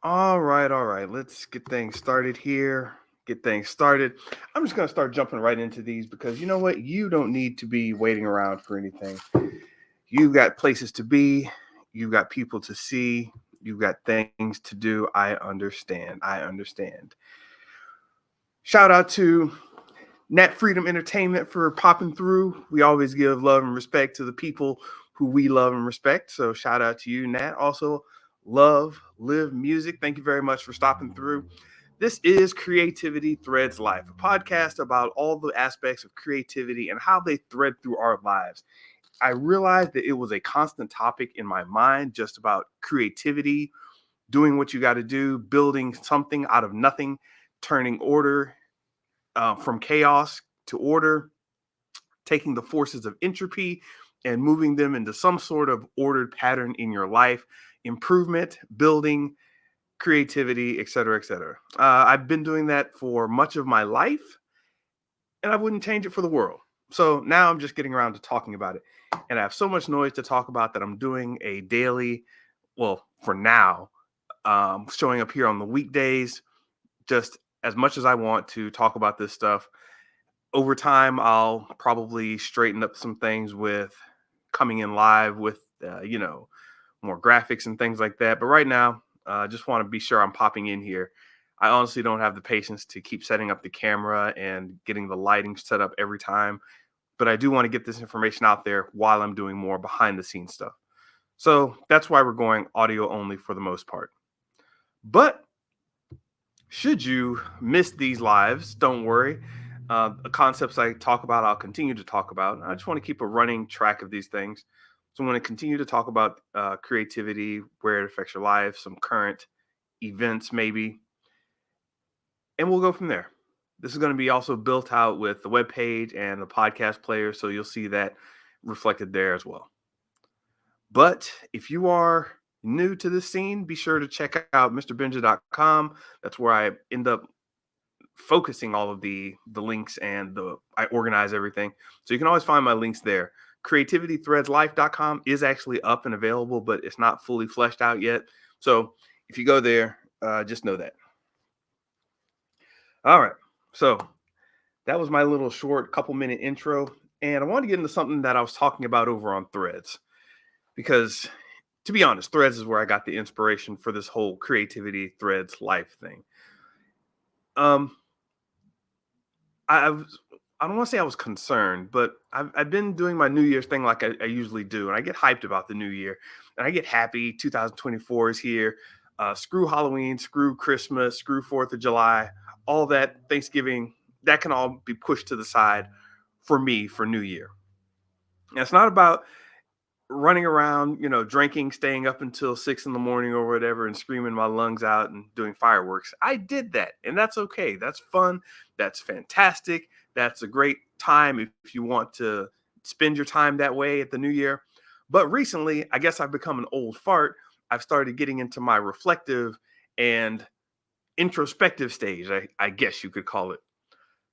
All right, all right. Let's get things started here. Get things started. I'm just going to start jumping right into these because you know what? You don't need to be waiting around for anything. You've got places to be, you've got people to see, you've got things to do. I understand. I understand. Shout out to Net Freedom Entertainment for popping through. We always give love and respect to the people who we love and respect. So shout out to you, Nat. Also, love, live music. Thank you very much for stopping through. This is Creativity Threads Life, a podcast about all the aspects of creativity and how they thread through our lives. I realized that it was a constant topic in my mind just about creativity, doing what you got to do, building something out of nothing, turning order from chaos to order, taking the forces of entropy and moving them into some sort of ordered pattern in your life, improvement, building, creativity, etc., etc. I've been doing that for much of my life, and I wouldn't change it for the world. So now I'm just getting around to talking about it. And I have so much noise to talk about that I'm doing a daily, well, for now, showing up here on the weekdays, just as much as I want to talk about this stuff. Over time, I'll probably straighten up some things with coming in live with, more graphics and things like that. But right now, I just want to be sure I'm popping in here. I honestly don't have the patience to keep setting up the camera and getting the lighting set up every time. But I do want to get this information out there while I'm doing more behind the scenes stuff. So that's why we're going audio only for the most part. But should you miss these lives, don't worry. The concepts I talk about, I'll continue to talk about. I just want to keep a running track of these things. So I'm going to continue to talk about creativity, where it affects your life, some current events maybe, and we'll go from there. This is going to be also built out with the web page and the podcast player, so you'll see that reflected there as well. But if you are new to this scene, be sure to check out mrbenja.com. That's where I end up focusing all of the links and I organize everything. So you can always find my links there. Creativitythreadslife.com is actually up and available, but it's not fully fleshed out yet. So if you go there, just know that. All right. So that was my little short couple minute intro. And I want to get into something that I was talking about over on Threads. Because to be honest, Threads is where I got the inspiration for this whole creativity Threads life thing. I don't want to say I was concerned, but I've been doing my New Year's thing like I usually do, and I get hyped about the new year, and I get happy. 2024 is here. Screw Halloween, screw Christmas, screw 4th of July, all that Thanksgiving. That can all be pushed to the side for me for New Year. And it's not about running around, drinking, staying up until 6 in the morning or whatever, and screaming my lungs out and doing fireworks. I did that, and that's okay. That's fun. That's fantastic. That's a great time if you want to spend your time that way at the new year. But recently, I guess I've become an old fart. I've started getting into my reflective and introspective stage, I guess you could call it.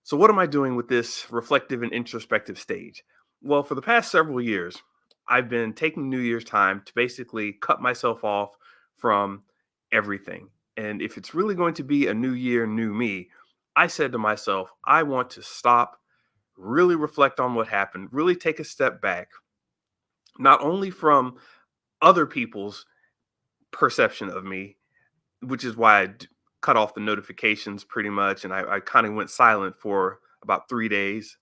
So, what am I doing with this reflective and introspective stage? Well, for the past several years, I've been taking New Year's time to basically cut myself off from everything. And if it's really going to be a new year, new me, I said to myself, I want to stop, really reflect on what happened, really take a step back, not only from other people's perception of me, which is why cut off the notifications pretty much. And I kind of went silent for about 3 days.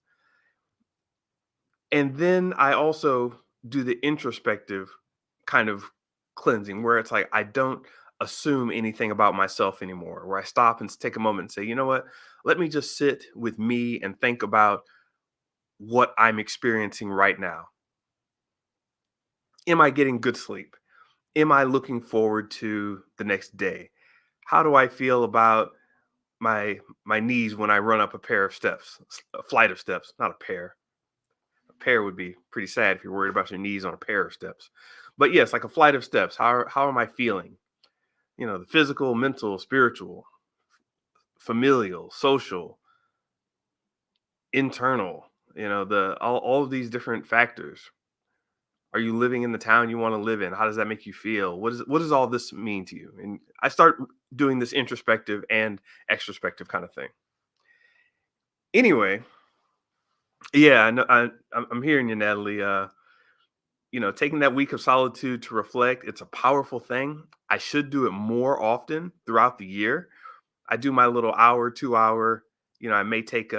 And then I also do the introspective kind of cleansing where it's like I don't assume anything about myself anymore, where I stop and take a moment and say, you know what, let me just sit with me and think about what I'm experiencing right now. Am I getting good sleep? Am I looking forward to the next day? How do I feel about my knees when I run up a pair of steps, a flight of steps, not a pair. A pair would be pretty sad if you're worried about your knees on a pair of steps. But yes, like a flight of steps. How am I feeling? The physical, mental, spiritual, familial, social, internal, the all of these different factors. Are you living in the town you want to live in? How does that make you feel? What does all this mean to you? And I start doing this introspective and extrospective kind of thing. Anyway, yeah, I know, I'm hearing you, Natalie. Taking that week of solitude to reflect, it's a powerful thing. I should do it more often throughout the year. I do my little hour, 2 hour, I may take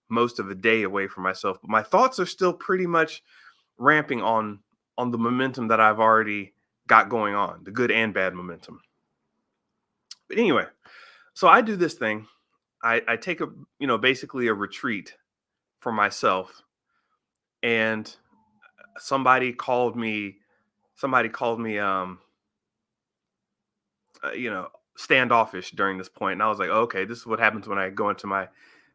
most of a day away from myself, but my thoughts are still pretty much ramping on the momentum that I've already got going on, the good and bad momentum. But anyway, so I do this thing. I take basically a retreat for myself. And somebody called me standoffish during this point. And I was like, okay, this is what happens when I go into my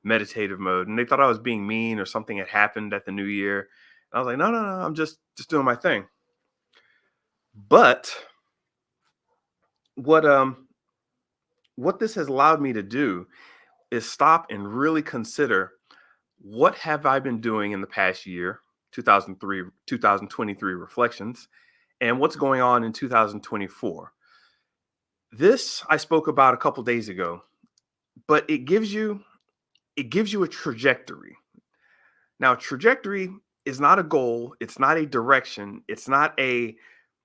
meditative mode. And they thought I was being mean or something had happened at the new year. And I was like, no, no, no, I'm just doing my thing. But what what this has allowed me to do is stop and really consider, what have I been doing in the past year, 2023 reflections, and what's going on in 2024. This I spoke about a couple days ago, but it gives you a trajectory. Now, trajectory is not a goal, it's not a direction, it's not a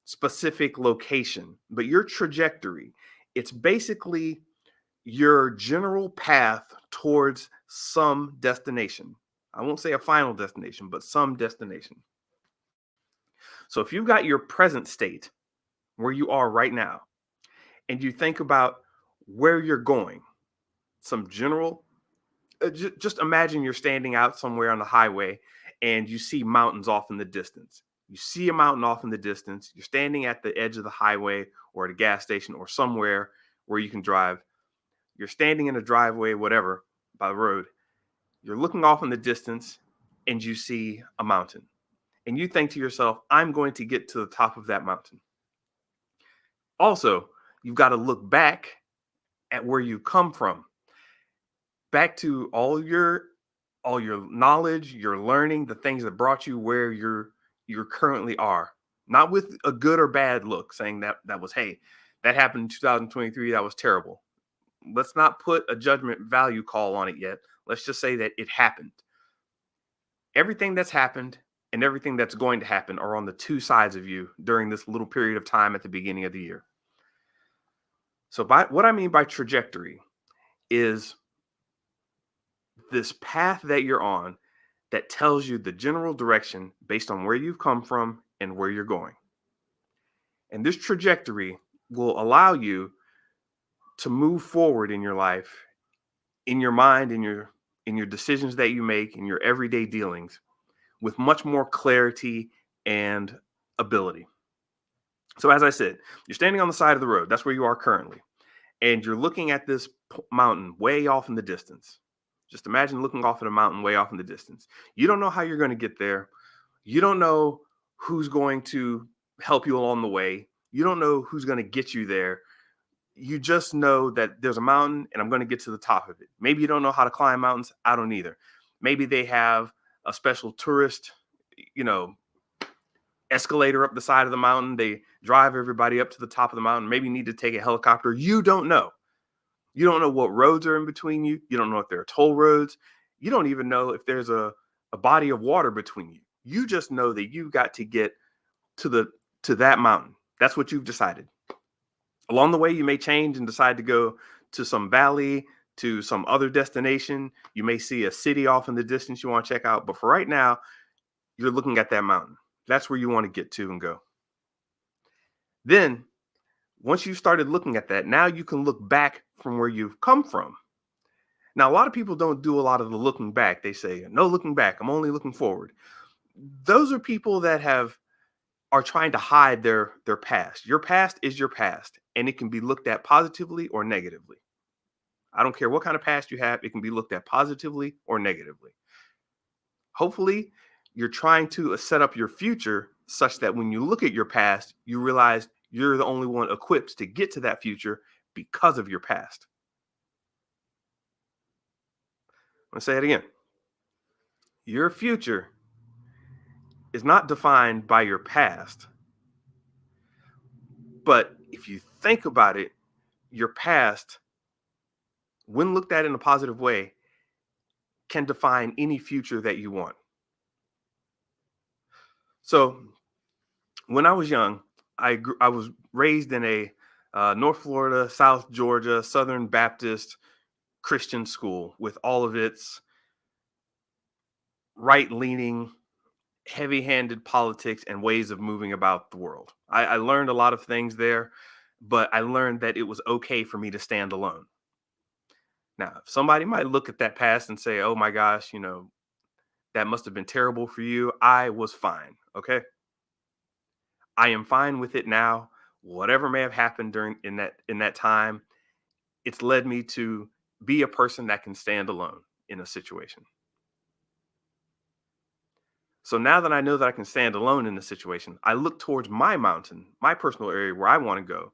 specific location, but your trajectory, it's basically your general path towards some destination. I won't say a final destination, but some destination. So if you've got your present state where you are right now, and you think about where you're going, some general, just imagine you're standing out somewhere on the highway and you see mountains off in the distance. You see a mountain off in the distance. You're standing at the edge of the highway or at a gas station or somewhere where you can drive. You're standing in a driveway, whatever, by the road. You're looking off in the distance and you see a mountain. And you think to yourself, I'm going to get to the top of that mountain. Also, you've got to look back at where you come from, back to all your knowledge, your learning, the things that brought you where you currently are. Not with a good or bad look, saying that was, hey, that happened in 2023, that was terrible. Let's not put a judgment value call on it yet. Let's just say that it happened. Everything that's happened and everything that's going to happen are on the two sides of you during this little period of time at the beginning of the year. So what I mean by trajectory is this path that you're on that tells you the general direction based on where you've come from and where you're going. And this trajectory will allow you to move forward in your life, in your mind, in your decisions that you make, in your everyday dealings, with much more clarity and ability. So as I said, you're standing on the side of the road. That's where you are currently. And you're looking at this mountain way off in the distance. Just imagine looking off at a mountain way off in the distance. You don't know how you're going to get there. You don't know who's going to help you along the way. You don't know who's going to get you there. You just know that there's a mountain and I'm going to get to the top of it. Maybe you don't know how to climb mountains. I don't either. Maybe they have a special tourist, escalator up the side of the mountain. They drive everybody up to the top of the mountain. Maybe you need to take a helicopter. You don't know. You don't know what roads are in between you. You don't know if there are toll roads. You don't even know if there's a body of water between you. You just know that you've got to get to that mountain. That's what you've decided. Along the way, you may change and decide to go to some valley, to some other destination. You may see a city off in the distance you want to check out. But for right now, you're looking at that mountain. That's where you want to get to and go. Then, once you started looking at that, now you can look back from where you've come from. Now, a lot of people don't do a lot of the looking back. They say, no looking back. I'm only looking forward. Those are people that are trying to hide their past. Your past is your past, and it can be looked at positively or negatively. I don't care what kind of past you have. It can be looked at positively or negatively. Hopefully, you're trying to set up your future such that when you look at your past, you realize you're the only one equipped to get to that future because of your past. I'm going to say it again. Your future is not defined by your past. But if you think about it, your past, when looked at in a positive way, can define any future that you want. So when I was young, I was raised in a North Florida, South Georgia, Southern Baptist Christian school with all of its right-leaning, heavy-handed politics and ways of moving about the world. I learned a lot of things there, but I learned that it was okay for me to stand alone. Now, somebody might look at that past and say, oh my gosh, that must have been terrible for you. I was fine, okay? I am fine with it now. whatever may have happened during in that time, it's led me to be a person that can stand alone in a situation. So now that I know that I can stand alone in a situation, I look towards my mountain, my personal area where I want to go.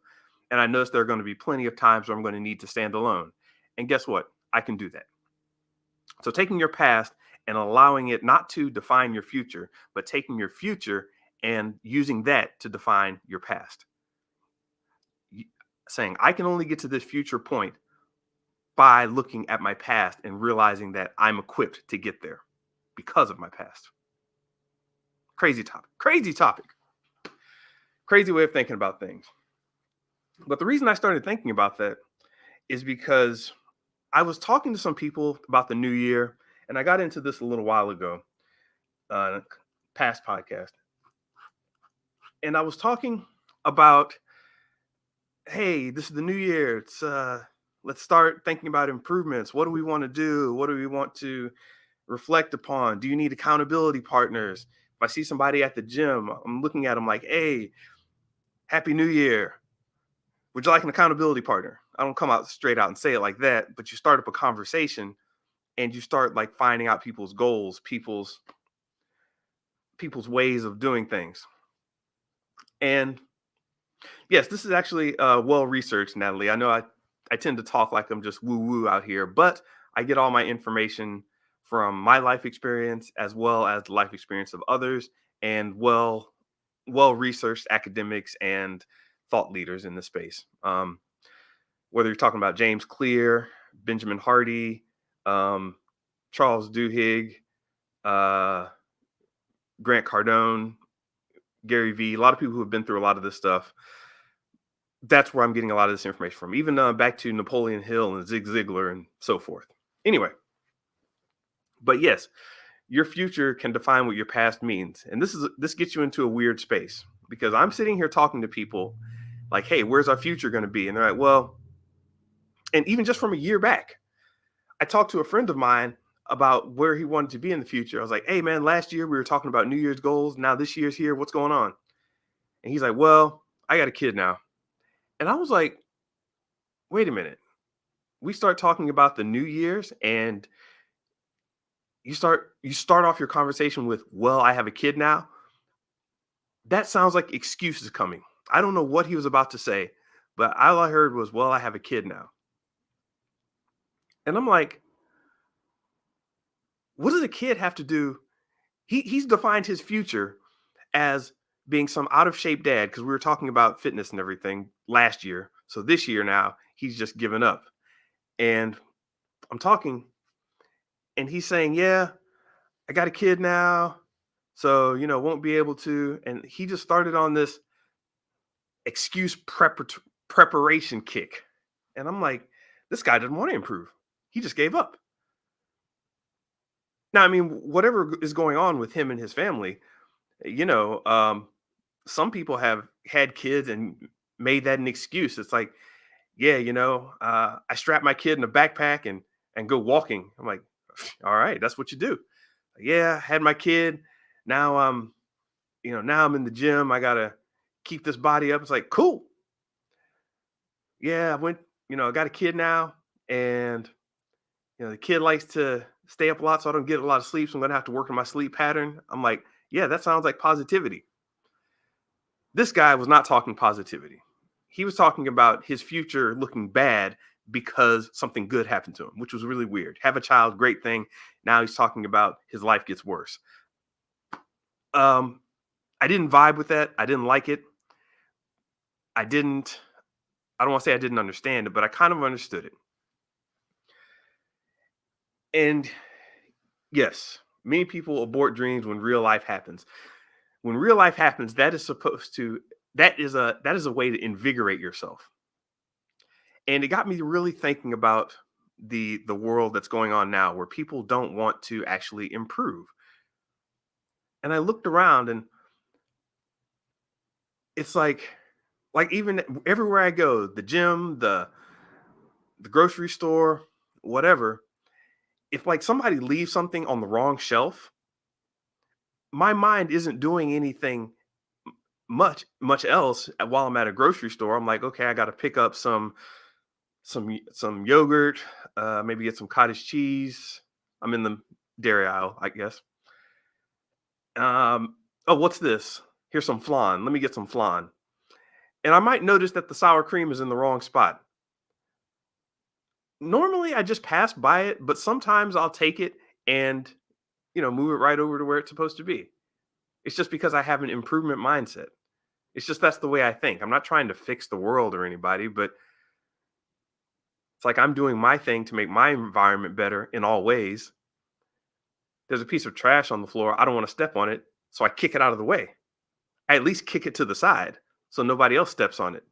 And I notice there are going to be plenty of times where I'm going to need to stand alone. And guess what? I can do that. So taking your past and allowing it not to define your future, but taking your future and using that to define your past. Y- Saying, I can only get to this future point by looking at my past and realizing that I'm equipped to get there because of my past. Crazy topic. Crazy topic. Crazy way of thinking about things. But the reason I started thinking about that is because I was talking to some people about the new year, and I got into this a little while ago, past podcast, and I was talking about, hey, this is the new year. Let's start thinking about improvements. What do we want to do? What do we want to reflect upon? Do you need accountability partners? If I see somebody at the gym, I'm looking at them like, hey, happy new year. Would you like an accountability partner? I don't come out straight out and say it like that, but you start up a conversation and you start like finding out people's goals, people's ways of doing things. And yes, this is actually well researched, Natalie. I know I tend to talk like I'm just woo woo out here, but I get all my information from my life experience as well as the life experience of others and well researched academics and thought leaders in the space. Whether you're talking about James Clear, Benjamin Hardy, um, Charles Duhigg, uh, Grant Cardone, Gary Vee, a lot of people who have been through a lot of this stuff. That's where I'm getting a lot of this information from, even back to Napoleon Hill and Zig Ziglar and so forth. Anyway, but yes, your future can define what your past means. And this gets you into a weird space because I'm sitting here talking to people like, hey, where's our future going to be? And they're like, well, and even just from a year back, I talked to a friend of mine about where he wanted to be in the future. I was like, hey, man, last year we were talking about New Year's goals. Now this year's here. What's going on? And he's like, well, I got a kid now. And I was like, wait a minute. We start talking about the New Year's and you start off your conversation with, well, I have a kid now. That sounds like excuses coming. I don't know what he was about to say, but all I heard was, well, I have a kid now. And I'm like, what does a kid have to do? He's defined his future as being some out of shape dad because we were talking about fitness and everything last year. So this year now he's just given up. And I'm talking and he's saying, yeah, I got a kid now. So, won't be able to. And he just started on this excuse preparation kick. And I'm like, this guy doesn't want to improve. He just gave up. Now, I mean, whatever is going on with him and his family, you know, um, some people have had kids and made that an excuse. It's like, yeah, I strap my kid in a backpack and go walking. I'm like, all right, that's what you do. Yeah, had my kid. Now I'm in the gym. I gotta keep this body up. It's like, cool. Yeah, I got a kid now, and the kid likes to stay up a lot, so I don't get a lot of sleep. So I'm gonna have to work on my sleep pattern. I'm like, yeah, that sounds like positivity. This guy was not talking positivity. He was talking about his future looking bad because something good happened to him, which was really weird. Have a child, great thing. Now he's talking about his life gets worse. Um, I didn't vibe with that. I didn't like it. I didn't, I don't want to say I didn't understand it, but I kind of understood it. And yes, many people abort dreams when real life happens. When real life happens, that is a way to invigorate yourself. And it got me really thinking about the world that's going on now where people don't want to actually improve. And I looked around and it's like even everywhere I go, the gym, the grocery store, whatever, if like somebody leaves something on the wrong shelf, my mind isn't doing anything much else. While I'm at a grocery store, I'm like, okay, I got to pick up some yogurt, maybe get some cottage cheese. I'm in the dairy aisle, I guess. Um, oh, what's this? Here's some flan. Let me get some flan. And I might notice that the sour cream is in the wrong spot. Normally, I just pass by it, but sometimes I'll take it and move it right over to where it's supposed to be. It's just because I have an improvement mindset. It's just that's the way I think. I'm not trying to fix the world or anybody, but it's like I'm doing my thing to make my environment better in all ways. There's a piece of trash on the floor. I don't want to step on it, so I kick it out of the way. I at least kick it to the side so nobody else steps on it.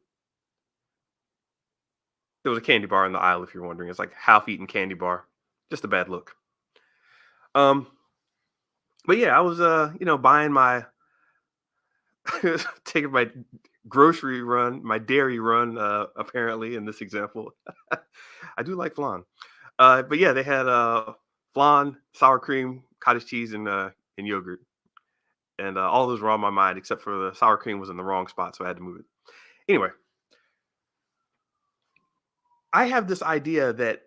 There was a candy bar in the aisle, if you're wondering. It's like half-eaten candy bar. Just a bad look. Um, but yeah, I was buying my taking my grocery run, my dairy run, apparently in this example. I do like flan. But yeah, they had flan, sour cream, cottage cheese, and yogurt. And all those were on my mind, except for the sour cream was in the wrong spot, so I had to move it. Anyway, I have this idea that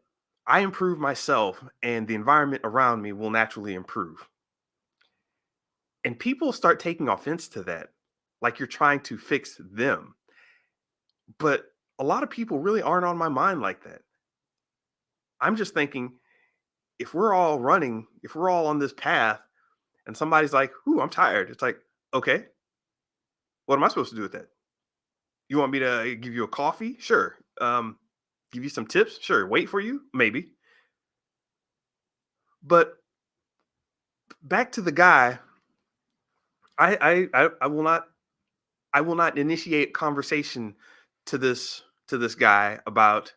I improve myself and the environment around me will naturally improve. And people start taking offense to that, like you're trying to fix them. But a lot of people really aren't on my mind like that. I'm just thinking if we're all running, if we're all on this path and somebody's like, "Ooh, I'm tired." It's like, "Okay, what am I supposed to do with that? You want me to give you a coffee? Sure. Give you some tips? Sure. Wait for you? Maybe." But back to the guy, I will not initiate conversation to this guy about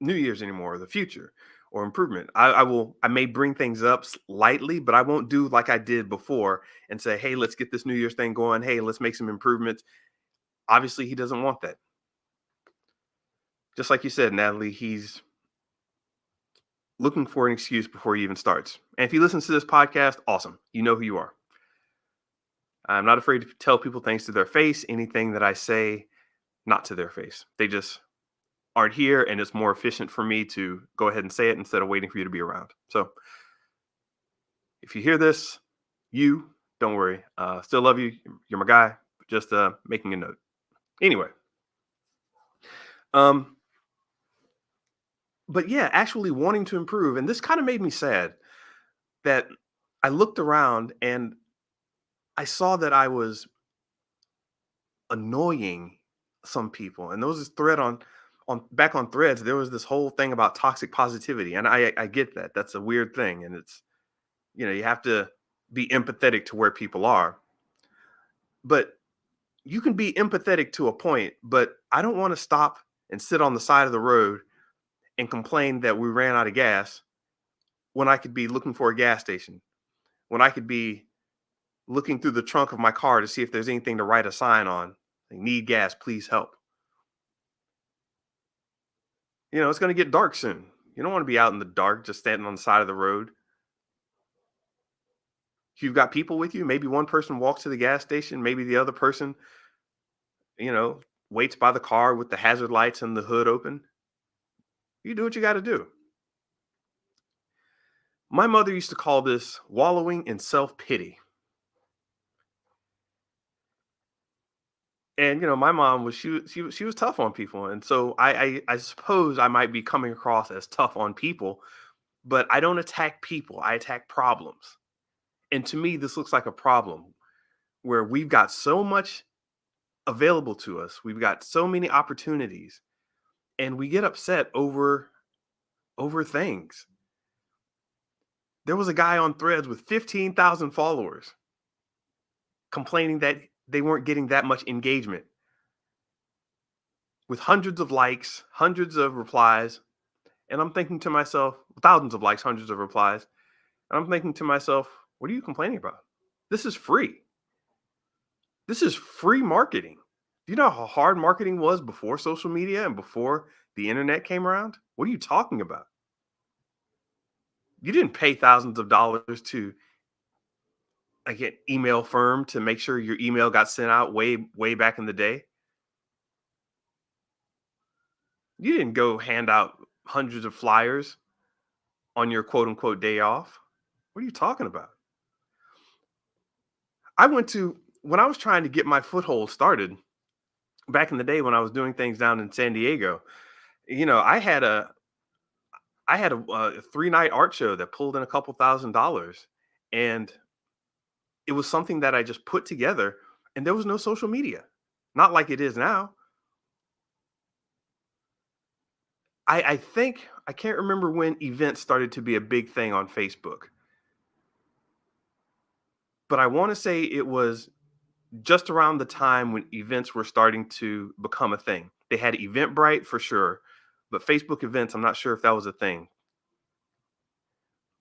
New Year's anymore, or the future, or improvement. I may bring things up lightly, but I won't do like I did before and say, "Hey, let's get this New Year's thing going. Hey, let's make some improvements." Obviously, he doesn't want that. Just like you said, Natalie, he's looking for an excuse before he even starts. And if he listens to this podcast, awesome. You know who you are. I'm not afraid to tell people things to their face. Anything that I say, not to their face. They just aren't here, and it's more efficient for me to go ahead and say it instead of waiting for you to be around. So if you hear this, you don't worry. Still love you. You're my guy. Just making a note. Anyway, um, but yeah, actually wanting to improve, and this kind of made me sad that I looked around and I saw that I was annoying some people. And there was this thread on back on Threads. There was this whole thing about toxic positivity, and I get that. That's a weird thing, and it's you have to be empathetic to where people are. But you can be empathetic to a point, but I don't want to stop and sit on the side of the road and complain that we ran out of gas when I could be looking for a gas station, when I could be looking through the trunk of my car to see if there's anything to write a sign on. Like, need gas, please help. It's going to get dark soon. You don't want to be out in the dark just standing on the side of the road. If you've got people with you, maybe one person walks to the gas station, maybe the other person, you know, waits by the car with the hazard lights and the hood open. You do what you got to do. My mother used to call this wallowing in self-pity. And my mom was she was tough on people, and so I suppose I might be coming across as tough on people, but I don't attack people. I attack problems. And to me, this looks like a problem where we've got so much available to us. We've got so many opportunities, and we get upset over things. There was a guy on Threads with 15,000 followers complaining that they weren't getting that much engagement with hundreds of likes, hundreds of replies. And I'm thinking to myself, thousands of likes, hundreds of replies. And I'm thinking to myself, what are you complaining about? This is free. This is free marketing. Do you know how hard marketing was before social media and before the internet came around? What are you talking about? You didn't pay thousands of dollars to like an email firm to make sure your email got sent out way back in the day. You didn't go hand out hundreds of flyers on your quote unquote day off. What are you talking about? I went to when I was trying to get my foothold started back in the day when I was doing things down in San Diego. I had a 3-night art show that pulled in a couple $1,000s, and it was something that I just put together, and there was no social media, not like it is now. I think I can't remember when events started to be a big thing on Facebook, but I want to say it was just around the time when events were starting to become a thing. They had Eventbrite for sure, but Facebook events, I'm not sure if that was a thing.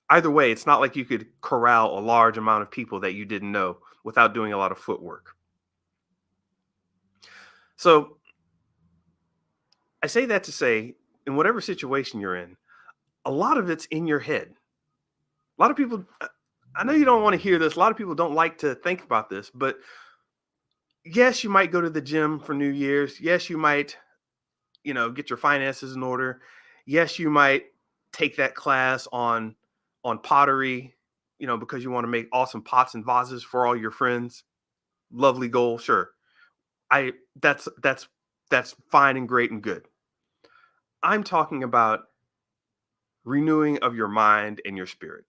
Either way, it's not like you could corral a large amount of people that you didn't know without doing a lot of footwork. So I say that to say, in whatever situation you're in, a lot of it's in your head. A lot of people, I know you don't want to hear this. A lot of people don't like to think about this, but yes, you might go to the gym for New Year's. Yes, you might, get your finances in order. Yes, you might take that class on pottery, because you want to make awesome pots and vases for all your friends. Lovely goal, sure. I that's fine and great and good. I'm talking about renewing of your mind and your spirit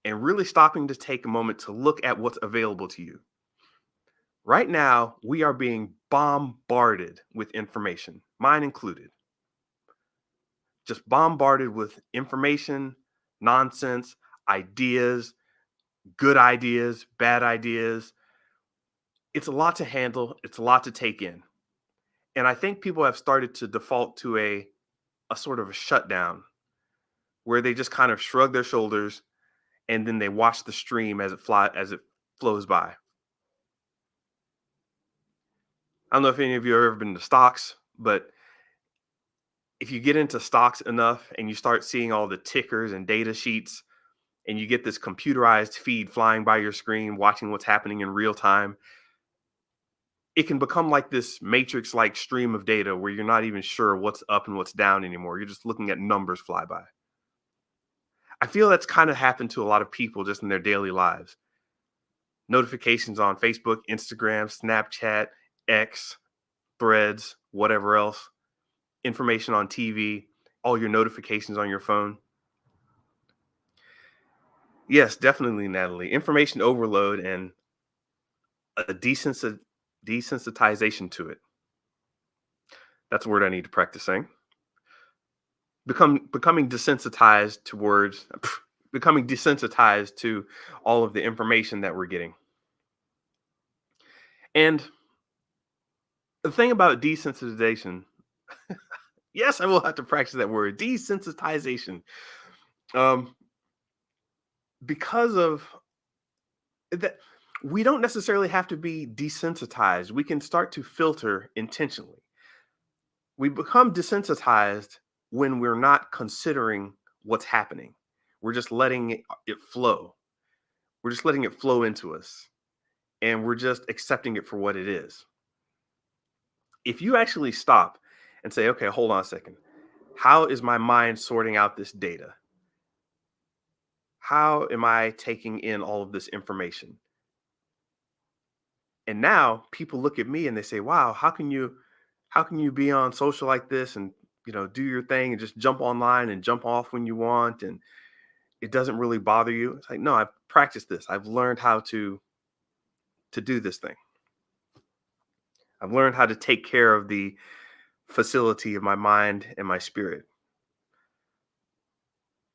and really stopping to take a moment to look at what's available to you. Right now, we are being bombarded with information, mine included. Just bombarded with information, nonsense, ideas, good ideas, bad ideas. It's a lot to handle, it's a lot to take in. And I think people have started to default to a sort of a shutdown where they just kind of shrug their shoulders and then they watch the stream as it flows by. I don't know if any of you have ever been to stocks, but if you get into stocks enough and you start seeing all the tickers and data sheets and you get this computerized feed flying by your screen, watching what's happening in real time, it can become like this matrix like stream of data where you're not even sure what's up and what's down anymore. You're just looking at numbers fly by. I feel that's kind of happened to a lot of people just in their daily lives. Notifications on Facebook, Instagram, Snapchat, X, Threads, whatever else, information on TV, all your notifications on your phone. Yes, definitely, Natalie. Information overload and a desensitization to it. That's a word I need to practice saying. Becoming desensitized to words, becoming desensitized to all of the information that we're getting. And the thing about desensitization, yes, I will have to practice that word, desensitization. Um, because of that, we don't necessarily have to be desensitized. We can start to filter intentionally. We become desensitized when we're not considering what's happening. We're just letting it flow. We're just letting it flow into us. And we're just accepting it for what it is. If you actually stop and say, okay, hold on a second. How is my mind sorting out this data? How am I taking in all of this information? And now people look at me and they say, wow, how can you be on social like this and do your thing and just jump online and jump off when you want and it doesn't really bother you? It's like, no, I've practiced this. I've learned how to do this thing. I've learned how to take care of the facility of my mind and my spirit.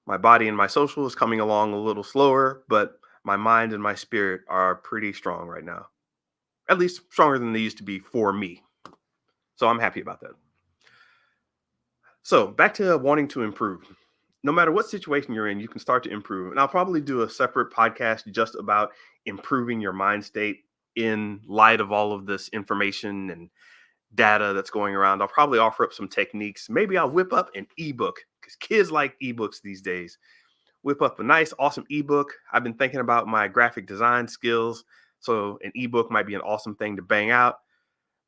My body and my social is coming along a little slower, but my mind and my spirit are pretty strong right now. At least stronger than they used to be for me. So I'm happy about that. So back to wanting to improve. No matter what situation you're in, you can start to improve. And I'll probably do a separate podcast just about improving your mind state in light of all of this information and data that's going around. I'll probably offer up some techniques. Maybe I'll whip up an ebook because kids like ebooks these days. whip up a nice, awesome ebook. I've been thinking about my graphic design skills, so an ebook might be an awesome thing to bang out.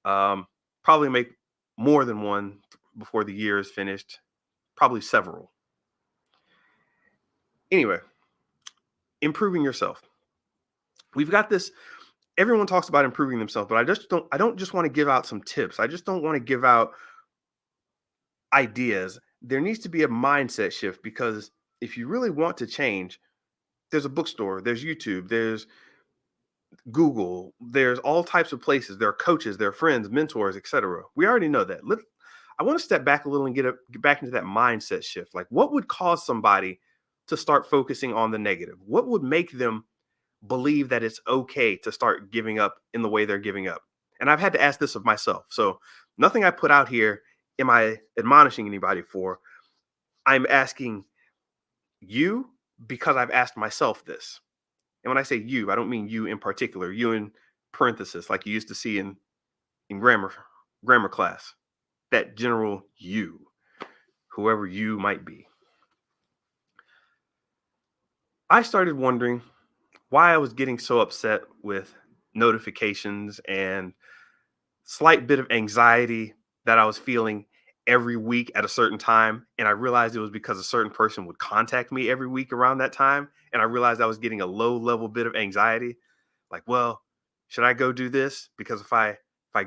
Um, Probably make more than one before the year is finished. Probably several. Anyway, improving yourself. We've got this. Everyone talks about improving themselves, but I don't just want to give out some tips. I just don't want to give out ideas. There needs to be a mindset shift, because if you really want to change, there's a bookstore, there's YouTube, there's Google, there's all types of places. There are coaches, there are friends, mentors, etc. We already know that. I want to step back a little and get back into that mindset shift. Like, what would cause somebody to start focusing on the negative? What would make them believe that it's okay to start giving up in the way they're giving up? And I've had to ask this of myself. So nothing I put out here am I admonishing anybody for. I'm asking you because I've asked myself this. And when I say you, I don't mean you in particular, you in parenthesis, like you used to see in grammar class. That general you, whoever you might be. I started wondering why I was getting so upset with notifications and slight bit of anxiety that I was feeling every week at a certain time. And I realized it was because a certain person would contact me every week around that time. And I realized I was getting a low level bit of anxiety. Like, well, should I go do this? Because if I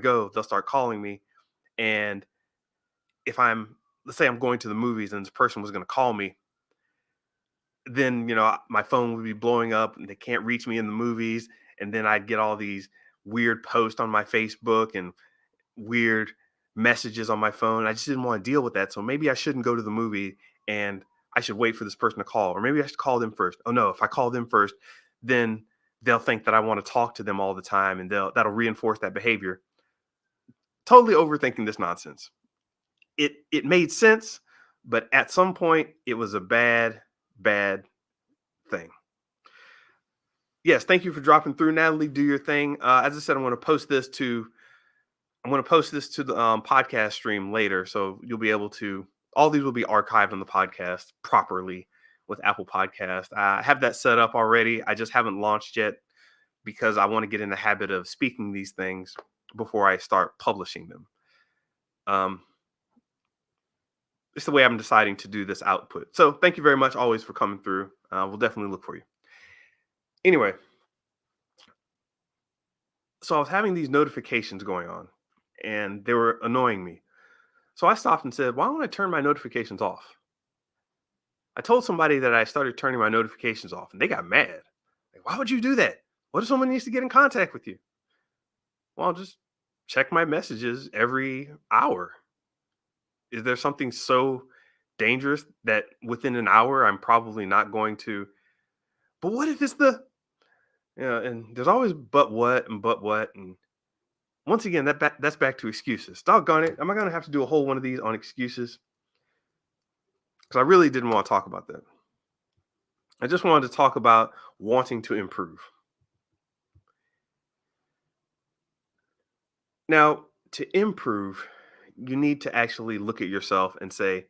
go, they'll start calling me. And if let's say I'm going to the movies and this person was going to call me, then, my phone would be blowing up and they can't reach me in the movies. And then I'd get all these weird posts on my Facebook and weird messages on my phone. I just didn't want to deal with that. So maybe I shouldn't go to the movie and I should wait for this person to call, or maybe I should call them first. Oh no, if I call them first, then they'll think that I want to talk to them all the time, and that'll reinforce that behavior. Totally overthinking this nonsense. It made sense, but at some point it was a bad thing. Yes, thank you for dropping through, Natalie. Do your thing. As I said, I'm going to post this to the podcast stream later, so you'll be able to. All these will be archived on the podcast properly with Apple Podcast. I have that set up already. I just haven't launched yet because I want to get in the habit of speaking these things before I start publishing them. It's the way I'm deciding to do this output. So thank you very much always for coming through. We'll definitely look for you. Anyway, so I was having these notifications going on and they were annoying me. So I stopped and said, why don't I turn my notifications off? I told somebody that I started turning my notifications off and they got mad. Like, why would you do that? What if someone needs to get in contact with you? Well, I'll just check my messages every hour. Is there something so dangerous that within an hour I'm probably not going to? But what if it's and there's always but what, and once again that's back to excuses. Doggone it, am I going to have to do a whole one of these on excuses? Because I really didn't want to talk about that. I just wanted to talk about wanting to improve. Now, to improve, you need to actually look at yourself and say,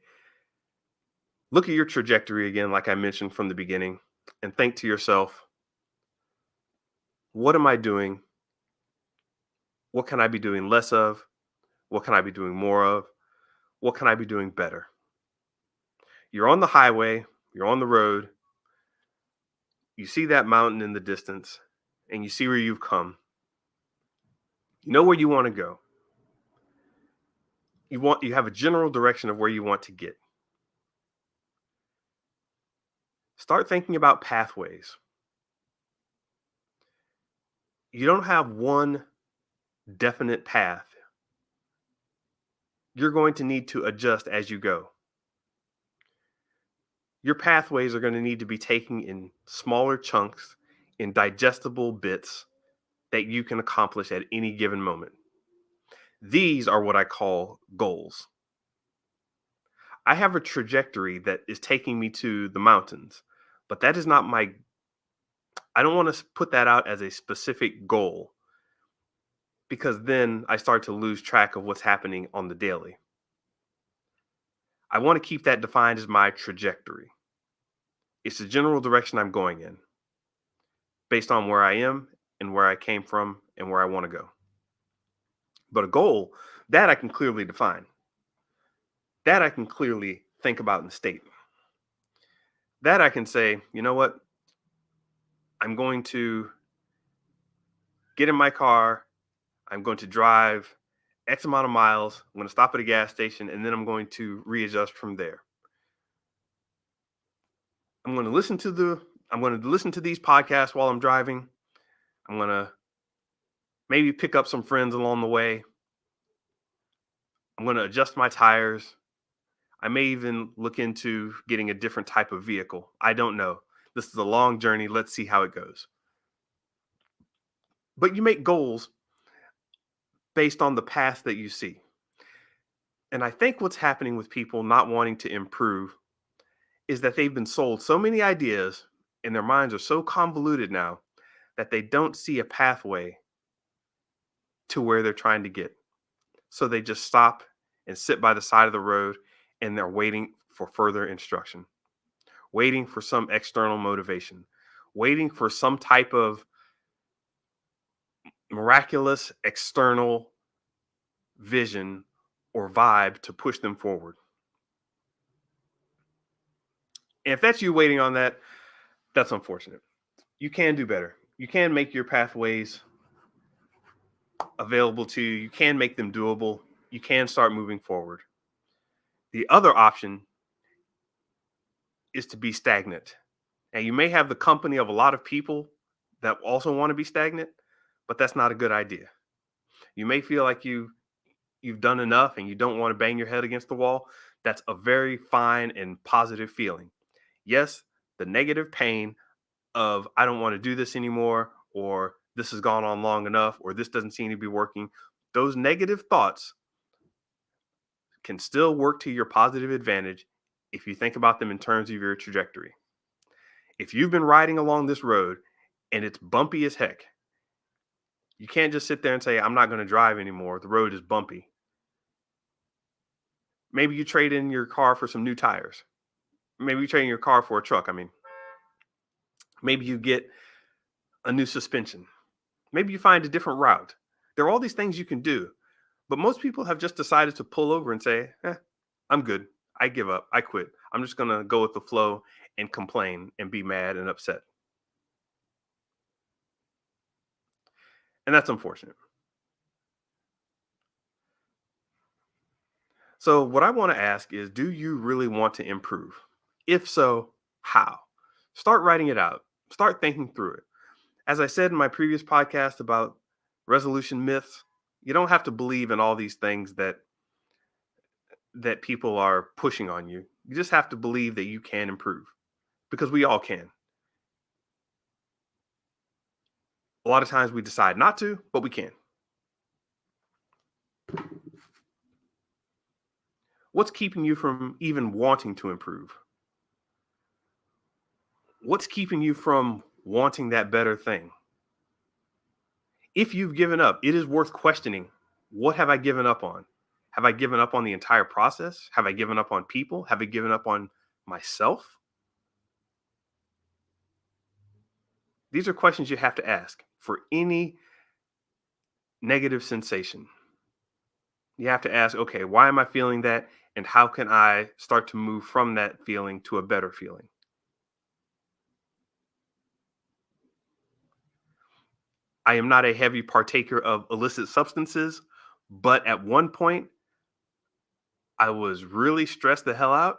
look at your trajectory again, like I mentioned from the beginning, and think to yourself, what am I doing? What can I be doing less of? What can I be doing more of? What can I be doing better? You're on the highway, you're on the road, you see that mountain in the distance, and you see where you've come. You know where you want to go. You have a general direction of where you want to get. Start thinking about pathways. You don't have one definite path. You're going to need to adjust as you go. Your pathways are going to need to be taken in smaller chunks, in digestible bits that you can accomplish at any given moment. These are what I call goals. I have a trajectory that is taking me to the mountains, but that is not I don't want to put that out as a specific goal, because then I start to lose track of what's happening on the daily. I want to keep that defined as my trajectory. It's the general direction I'm going in based on where I am and where I came from and where I want to go. But a goal, that I can clearly define, that I can clearly think about and state, that I can say, you know what, I'm going to get in my car, I'm going to drive X amount of miles, I'm going to stop at a gas station, and then I'm going to readjust from there. I'm going to listen to these podcasts while I'm driving. I'm going to maybe pick up some friends along the way. I'm going to adjust my tires. I may even look into getting a different type of vehicle. I don't know. This is a long journey. Let's see how it goes. But you make goals based on the path that you see. And I think what's happening with people not wanting to improve is that they've been sold so many ideas and their minds are so convoluted now that they don't see a pathway to where they're trying to get. So they just stop and sit by the side of the road and they're waiting for further instruction, waiting for some external motivation, waiting for some type of miraculous external vision or vibe to push them forward. And if that's you waiting on that, that's unfortunate. You can do better. You can make your pathways available to you. You can make them doable. You can start moving forward. The other option is to be stagnant. And you may have the company of a lot of people that also want to be stagnant, but that's not a good idea. You may feel like you've done enough and you don't want to bang your head against the wall. That's a very fine and positive feeling. Yes, the negative pain of I don't want to do this anymore, or this has gone on long enough, or this doesn't seem to be working. Those negative thoughts can still work to your positive advantage if you think about them in terms of your trajectory. If you've been riding along this road and it's bumpy as heck, you can't just sit there and say, I'm not going to drive anymore. The road is bumpy. Maybe you trade in your car for some new tires. Maybe you trade in your car for a truck. Maybe you get a new suspension. Maybe you find a different route. There are all these things you can do. But most people have just decided to pull over and say, I'm good. I give up. I quit. I'm just going to go with the flow and complain and be mad and upset. And that's unfortunate. So what I want to ask is, do you really want to improve? If so, how? Start writing it out. Start thinking through it. As I said in my previous podcast about resolution myths, you don't have to believe in all these things that people are pushing on you. You just have to believe that you can improve, because we all can. A lot of times we decide not to, but we can. What's keeping you from even wanting to improve? What's keeping you from wanting that better thing? If you've given up, it is worth questioning. What have I given up on? Have I given up on the entire process? Have I given up on people? Have I given up on myself? These are questions you have to ask for any negative sensation. You have to ask, okay, why am I feeling that? And how can I start to move from that feeling to a better feeling? I am not a heavy partaker of illicit substances, but at one point, I was really stressed the hell out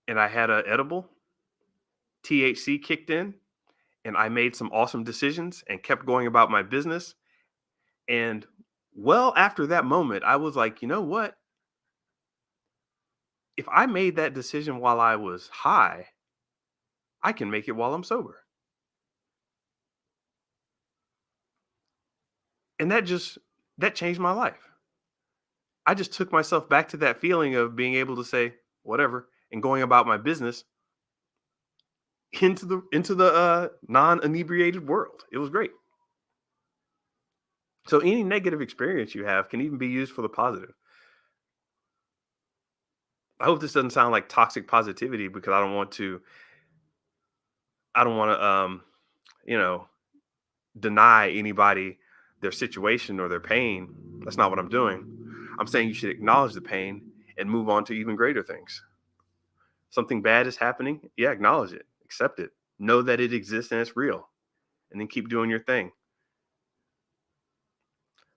and I had an edible. THC kicked in and I made some awesome decisions and kept going about my business. And well, after that moment, I was like, you know what? If I made that decision while I was high, I can make it while I'm sober. And that changed my life. I just took myself back to that feeling of being able to say whatever and going about my business into the non-inebriated world. It was great. So any negative experience you have can even be used for the positive. I hope this doesn't sound like toxic positivity, because I don't want to I don't want to, you know, deny anybody their situation or their pain. That's not what I'm doing. I'm saying you should acknowledge the pain and move on to even greater things. Something bad is happening. Yeah, acknowledge it, accept it, know that it exists and it's real, and then keep doing your thing.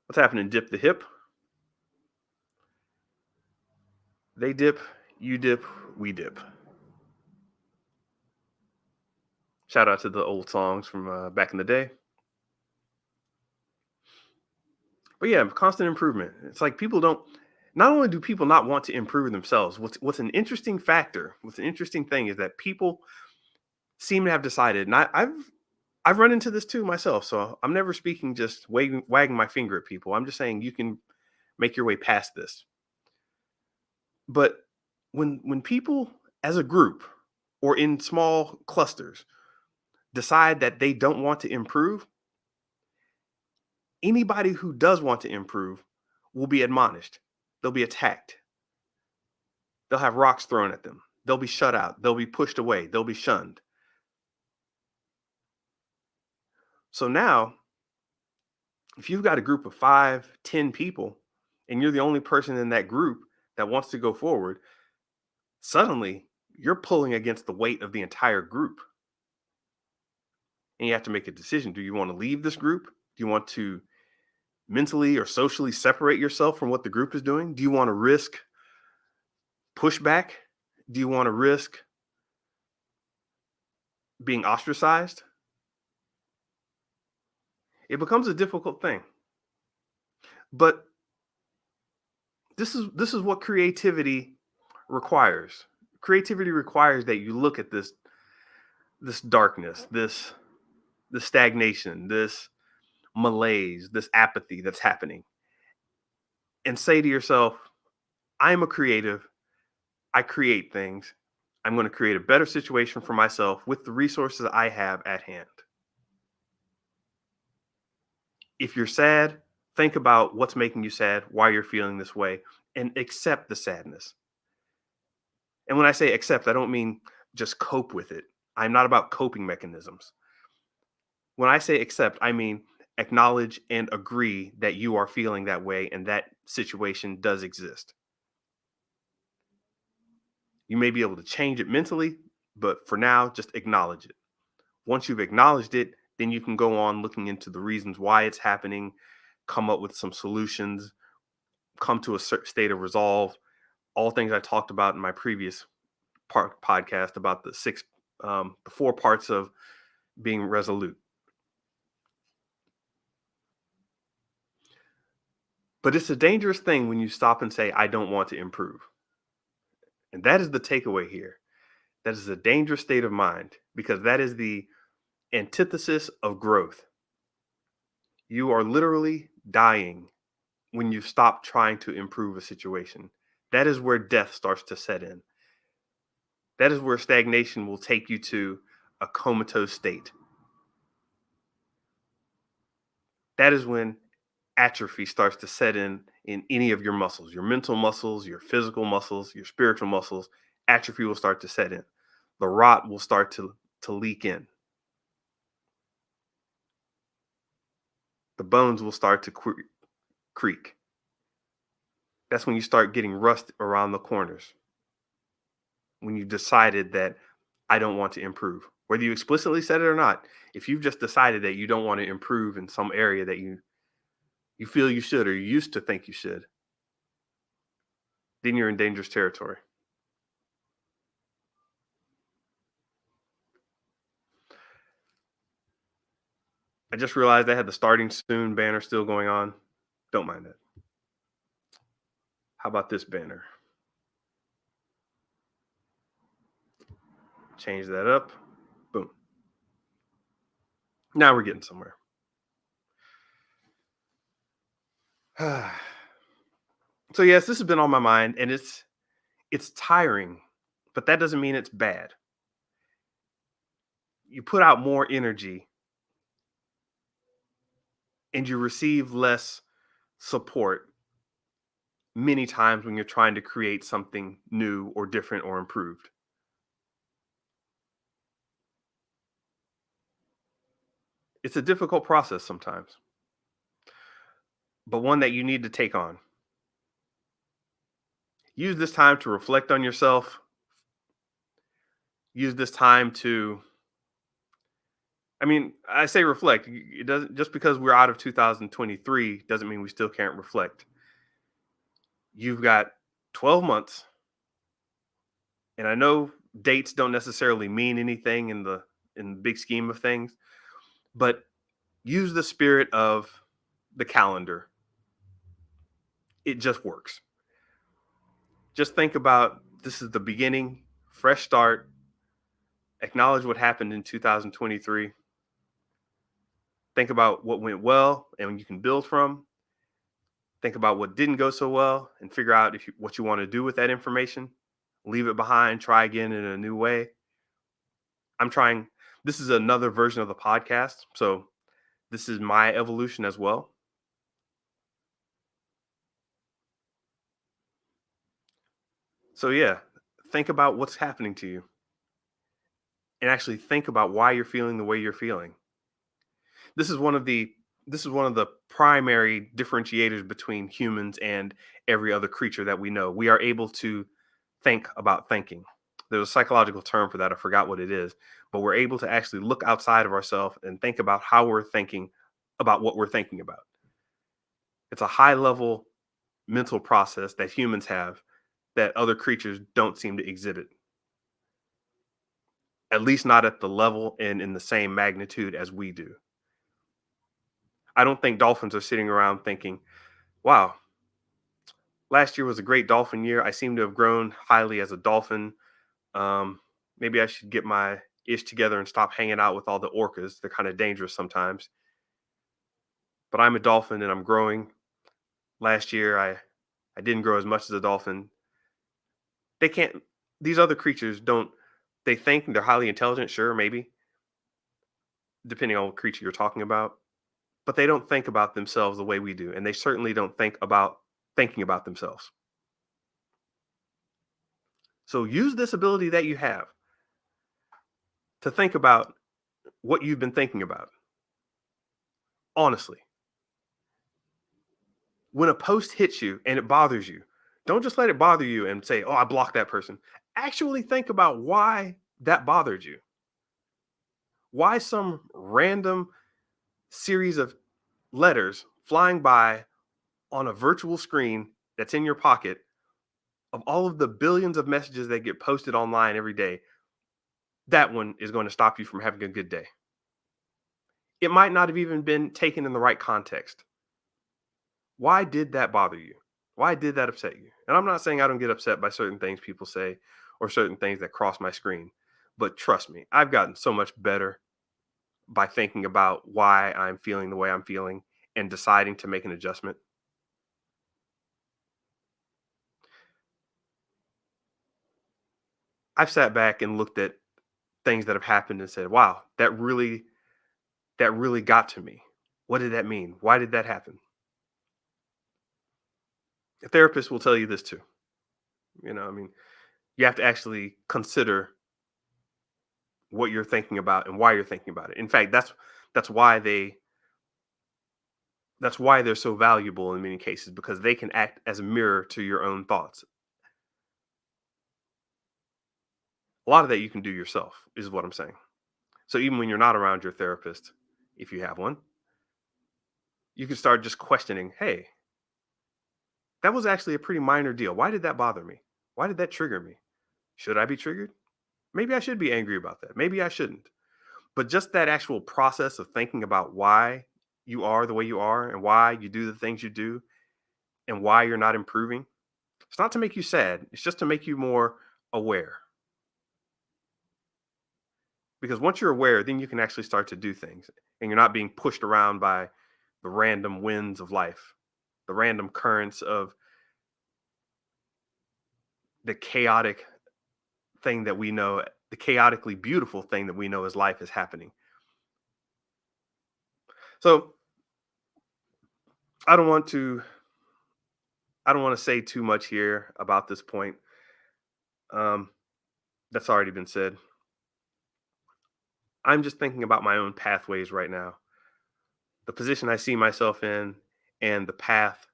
What's happening? Dip the hip. They dip, you dip, we dip. Shout out to the old songs from back in the day. But yeah, constant improvement. It's like people don't. Not only do people not want to improve themselves, what's an interesting factor, what's an interesting thing is that people seem to have decided, and I've run into this too myself. So I'm never speaking just wagging my finger at people. I'm just saying you can make your way past this. But when people as a group or in small clusters decide that they don't want to improve, anybody who does want to improve will be admonished. They'll be attacked. They'll have rocks thrown at them. They'll be shut out. They'll be pushed away. They'll be shunned. So now, if you've got a group of 5, 10 people, and you're the only person in that group that wants to go forward, suddenly you're pulling against the weight of the entire group. And you have to make a decision. Do you want to leave this group? Do you want to mentally or socially separate yourself from what the group is doing? Do you want to risk pushback? Do you want to risk being ostracized? It becomes a difficult thing. But this is what creativity requires. Creativity requires that you look at this darkness, this stagnation, this malaise, this apathy that's happening, and say to yourself, I'm a creative. I create things. I'm going to create a better situation for myself with the resources I have at hand. If you're sad, think about what's making you sad, why you're feeling this way, and accept the sadness. And when I say accept, I don't mean just cope with it. I'm not about coping mechanisms. When I say accept, I mean acknowledge and agree that you are feeling that way and that situation does exist. You may be able to change it mentally, but for now, just acknowledge it. Once you've acknowledged it, then you can go on looking into the reasons why it's happening, come up with some solutions, come to a certain state of resolve. All things I talked about in my previous podcast about the 4 parts of being resolute. But it's a dangerous thing when you stop and say, I don't want to improve. And that is the takeaway here. That is a dangerous state of mind because that is the antithesis of growth. You are literally dying when you stop trying to improve a situation. That is where death starts to set in. That is where stagnation will take you to a comatose state. That is when atrophy starts to set in any of your muscles, your mental muscles, your physical muscles, your spiritual muscles. Atrophy will start to set in. The rot will start to leak in. The bones will start to creak. That's when you start getting rust around the corners. When you decided that I don't want to improve, whether you explicitly said it or not, if you've just decided that you don't want to improve in some area that you feel you should or you used to think you should, then you're in dangerous territory. I just realized I had the starting soon banner still going on. Don't mind that. How about this banner? Change that up. Boom. Now we're getting somewhere. So yes, this has been on my mind and it's tiring, but that doesn't mean it's bad. You put out more energy and you receive less support many times when you're trying to create something new or different or improved. It's a difficult process sometimes, but one that you need to take on. Use this time to reflect on yourself. Use this time to, I mean, I say reflect. It doesn't, just because we're out of 2023 doesn't mean we still can't reflect. You've got 12 months, and I know dates don't necessarily mean anything in the big scheme of things, but use the spirit of the calendar. It just works. Just think about, this is the beginning, fresh start. Acknowledge what happened in 2023. Think about what went well and you can build from. Think about what didn't go so well and figure out what you want to do with that information. Leave it behind, try again in a new way. I'm trying, this is another version of the podcast. So this is my evolution as well. So yeah, think about what's happening to you and actually think about why you're feeling the way you're feeling. This is one of the primary differentiators between humans and every other creature that we know. We are able to think about thinking. There's a psychological term for that. I forgot what it is, but we're able to actually look outside of ourselves and think about how we're thinking about what we're thinking about. It's a high level mental process that humans have that other creatures don't seem to exhibit, at least not at the level and in the same magnitude as we do. I don't think dolphins are sitting around thinking, wow, last year was a great dolphin year. I seem to have grown highly as a dolphin. Um, Maybe I should get my ish together and stop hanging out with all the orcas. They're kind of dangerous sometimes. But I'm a dolphin and I'm growing. Last year, I didn't grow as much as a dolphin. They can't, these other creatures don't, they think they're highly intelligent, sure, maybe, depending on what creature you're talking about. But they don't think about themselves the way we do. And they certainly don't think about thinking about themselves. So use this ability that you have to think about what you've been thinking about. Honestly, when a post hits you and it bothers you, don't just let it bother you and say, oh, I blocked that person. Actually think about why that bothered you. Why some random series of letters flying by on a virtual screen that's in your pocket of all of the billions of messages that get posted online every day, that one is going to stop you from having a good day. It might not have even been taken in the right context. Why did that bother you? Why did that upset you? And I'm not saying I don't get upset by certain things people say or certain things that cross my screen, but trust me, I've gotten so much better by thinking about why I'm feeling the way I'm feeling and deciding to make an adjustment. I've sat back and looked at things that have happened and said, "Wow, that really got to me. What did that mean? Why did that happen?" A therapist will tell you this too. I mean, you have to actually consider what you're thinking about and why you're thinking about it. In fact, that's why they're so valuable in many cases, because they can act as a mirror to your own thoughts. A lot of that you can do yourself, is what I'm saying. So even when you're not around your therapist, if you have one, you can start just questioning, hey, that was actually a pretty minor deal. Why did that bother me? Why did that trigger me? Should I be triggered? Maybe I should be angry about that. Maybe I shouldn't. But just that actual process of thinking about why you are the way you are and why you do the things you do and why you're not improving, it's not to make you sad. It's just to make you more aware. Because once you're aware, then you can actually start to do things and you're not being pushed around by the random winds of life, the random currents of the chaotic thing that we know, the chaotically beautiful thing that we know as life is happening. So I don't want to I don't want to say too much here about this point. Um, that's already been said. I'm just thinking about my own pathways right now. the position I see myself in, and the path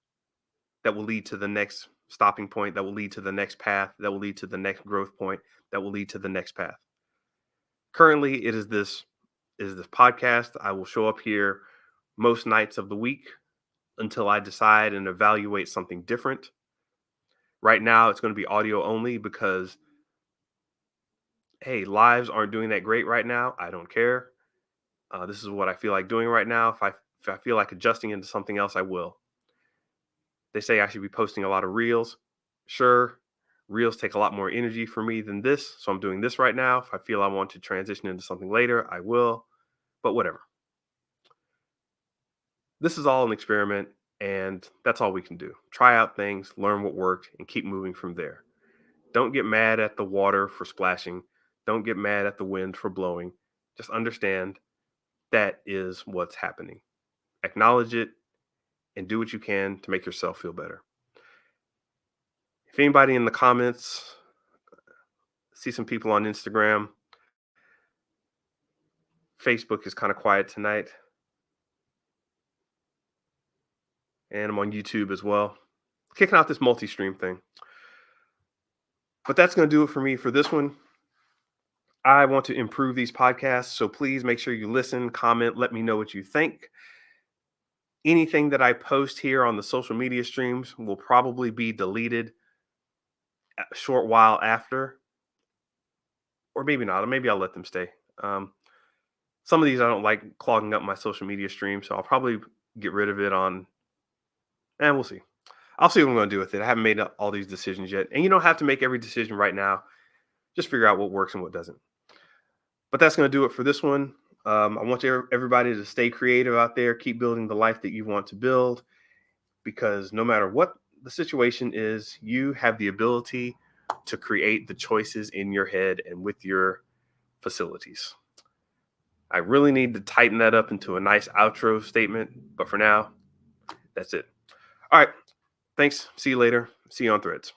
that will lead to the next stopping point, that will lead to the next path, that will lead to the next growth point, that will lead to the next path. Currently, it is this podcast. I will show up here most nights of the week until I decide and evaluate something different. Right now, it's going to be audio only because, hey, lives aren't doing that great right now. I don't care. This is what I feel like doing right now. If I feel like adjusting into something else, I will. They say I should be posting a lot of reels. Sure, reels take a lot more energy for me than this, so I'm doing this right now. If I feel I want to transition into something later, I will. But whatever. This is all an experiment, and that's all we can do. Try out things, learn what worked, and keep moving from there. Don't get mad at the water for splashing. Don't get mad at the wind for blowing. Just understand that is what's happening. Acknowledge it and do what you can to make yourself feel better. If anybody in the comments, see some people on Instagram. Facebook is kind of quiet tonight. And I'm on YouTube as well. Kicking out this multi-stream thing. But that's going to do it for me for this one. I want to improve these podcasts, so please make sure you listen, comment, let me know what you think. Anything that I post here on the social media streams will probably be deleted a short while after, or maybe not. Maybe I'll let them stay. Some of these I don't like clogging up my social media stream, so I'll probably get rid of it and we'll see. I'll see what I'm going to do with it. I haven't made all these decisions yet, and you don't have to make every decision right now. Just figure out what works and what doesn't. But that's going to do it for this one. I want everybody to stay creative out there. Keep building the life that you want to build, because no matter what the situation is, you have the ability to create the choices in your head and with your facilities. I really need to tighten that up into a nice outro statement. But for now, that's it. All right. Thanks. See you later. See you on Threads.